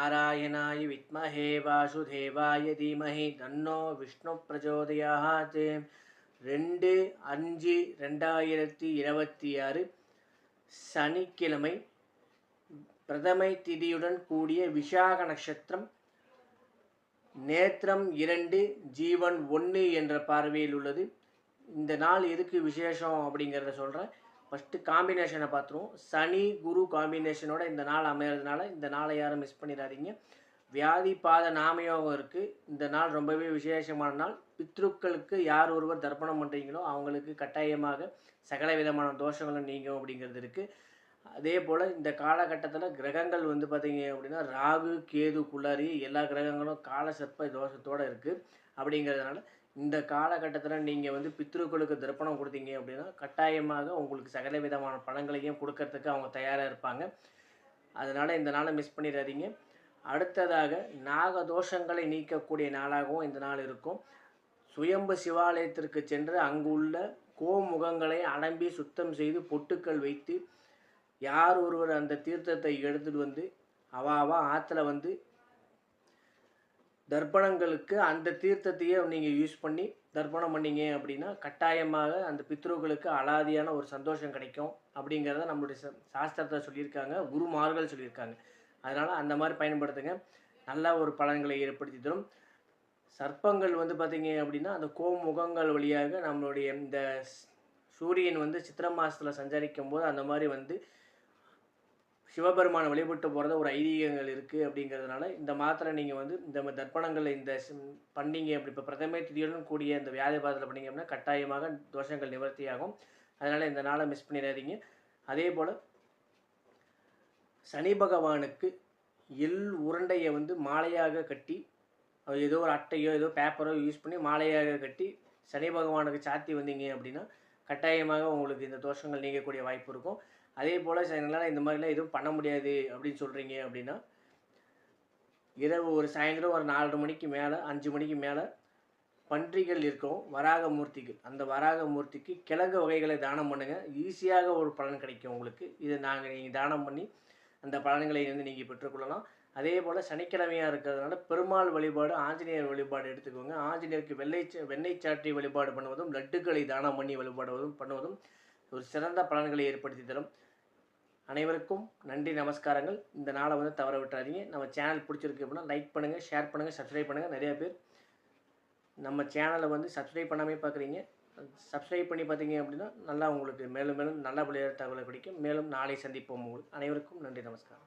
नारायणाय विद्महे वासुदेवाय धीमहि तन्नो विष्णु प्रचोदयात् 2-5-2026 சனிக்கிழமை பிரதமை திதியுடன் கூடிய விஷாக நட்சத்திரம் நேத்திரம் 2 ஜீவன் 1 என்ற பார்வையில் உள்ளது. இந்த நாள் எதுக்கு விசேஷம் அப்படிங்கிறத சொல்கிறேன். ஃபஸ்ட்டு காம்பினேஷனை பார்த்துருவோம். சனி குரு காம்பினேஷனோட இந்த நாள் அமைகிறதுனால இந்த நாளை யாரும் மிஸ் பண்ணிடாதீங்க. வியாதி பாத நாமயோகம் இருக்குது. இந்த நாள் ரொம்பவே விசேஷமான நாள். பித்ருக்களுக்கு யார் ஒருவர் தர்ப்பணம் பண்ணுறீங்களோ அவங்களுக்கு கட்டாயமாக சகல விதமான தோஷங்களும் நீங்கும் அப்படிங்கிறது இருக்குது. அதே போல் இந்த காலகட்டத்தில் கிரகங்கள் வந்து பார்த்திங்க அப்படின்னா ராகு கேது குளறி எல்லா கிரகங்களும் கால சர்ப்ப தோஷத்தோடு இருக்குது. அப்படிங்கிறதுனால இந்த காலகட்டத்தில் நீங்கள் வந்து பித்ருக்களுக்கு தர்ப்பணம் கொடுத்தீங்க அப்படின்னா கட்டாயமாக உங்களுக்கு சகல விதமான பலன்களையும் கொடுக்கறதுக்கு அவங்க தயாராக இருப்பாங்க. அதனால் இந்த நாளை மிஸ் பண்ணிடாதீங்க. அடுத்ததாக நாகதோஷங்களை நீக்கக்கூடிய நாளாகவும் இந்த நாள் இருக்கும். சுயம்பு சிவாலயத்திற்கு சென்று அங்கு உள்ள கோமுகங்களை அலம்பி சுத்தம் செய்து பொட்டுக்கள் வைத்து யார் ஒருவர் அந்த தீர்த்தத்தை எடுத்துகிட்டு வந்து அவாவா ஆற்றுல வந்து தர்ப்பணங்களுக்கு அந்த தீர்த்தத்தையே நீங்கள் யூஸ் பண்ணி தர்ப்பணம் பண்ணிங்க அப்படின்னா கட்டாயமாக அந்த பித்ருக்களுக்கு அலாதியான ஒரு சந்தோஷம் கிடைக்கும் அப்படிங்கிறத நம்மளுடைய சாஸ்திரத்தை சொல்லியிருக்காங்க, குருமார்கள் சொல்லியிருக்காங்க. அதனால் அந்த மாதிரி பயன்படுத்துங்க. நல்ல ஒரு பலன்களை ஏற்படுத்தி தரும். சர்ப்பங்கள் வந்து பார்த்திங்க அப்படின்னா அந்த கோமுகங்கள் வழியாக நம்மளுடைய இந்த சூரியன் வந்து சித்திரை மாதத்தில் சஞ்சரிக்கும் போது அந்த மாதிரி வந்து சிவபெருமானை வழிபட்டு போகிறத ஒரு ஐதீகங்கள் இருக்குது. அப்படிங்கிறதுனால இந்த மாத்திரை நீங்கள் வந்து இந்த தர்ப்பணங்களை இந்த பண்ணிங்க அப்படி இப்போ பிரதமை திதியுடன் கூடிய இந்த வியாதி பாதத்தில் பண்ணிங்க அப்படின்னா கட்டாயமாக தோஷங்கள் நிவர்த்தியாகும். அதனால் இந்த நாளை மிஸ் பண்ணிடாதீங்க. அதே போல் சனி பகவானுக்கு எள் உருண்டையை வந்து மாலையாக கட்டி ஏதோ ஒரு அட்டையோ ஏதோ பேப்பரோ யூஸ் பண்ணி மாலையாக கட்டி சனி பகவானுக்கு சாத்தி வந்தீங்க அப்படின்னா கட்டாயமாக உங்களுக்கு இந்த தோஷங்கள் நீங்கக்கூடிய வாய்ப்பு இருக்கும். அதே போல் என்னால் இந்த மாதிரிலாம் எதுவும் பண்ண முடியாது அப்படின்னு சொல்கிறீங்க அப்படின்னா இரவு ஒரு சாயந்தரம் ஒரு 4:30 மணிக்கு மேலே 5 மணிக்கு மேலே பன்றிகள் இருக்கும், வராக மூர்த்திகள். அந்த வராக மூர்த்திக்கு கிழங்கு வகைகளை தானம் பண்ணுங்கள். ஈஸியாக ஒரு பலன் கிடைக்கும் உங்களுக்கு. இதை நீங்கள் தானம் பண்ணி அந்த பலன்களை வந்து நீங்கள் பெற்றுக்கொள்ளலாம். அதே போல் சனிக்கிழமையாக இருக்கிறதுனால பெருமாள் வழிபாடு ஆஞ்சநேயர் வழிபாடு எடுத்துக்கோங்க. ஆஞ்சநேயருக்கு வெண்ணெய் சாற்றி வழிபாடு பண்ணுவதும் லட்டுக்களை தானம் பண்ணி பண்ணுவதும் ஒரு சிறந்த பலன்களை ஏற்படுத்தி தரும். அனைவருக்கும் நன்றி, நமஸ்காரங்கள். இந்த நாளை வந்து தவற விட்டுறாதீங்க. நம்ம சேனல் பிடிச்சிருக்கு அப்படின்னா லைக் பண்ணுங்கள், ஷேர் பண்ணுங்கள், சப்ஸ்கிரைப் பண்ணுங்கள். நிறையா பேர் நம்ம சேனலை வந்து சப்ஸ்கிரைப் பண்ணாமே பார்க்குறீங்க. சப்ஸ்கிரைப் பண்ணி பார்த்தீங்க அப்படின்னா நல்லா உங்களுக்கு மேலும் மேலும் நல்ல விளையாட்டு தகவலை கிடைக்கும். மேலும் நாளை சந்திப்போம். உங்களுக்கு அனைவருக்கும் நன்றி, நமஸ்காரம்.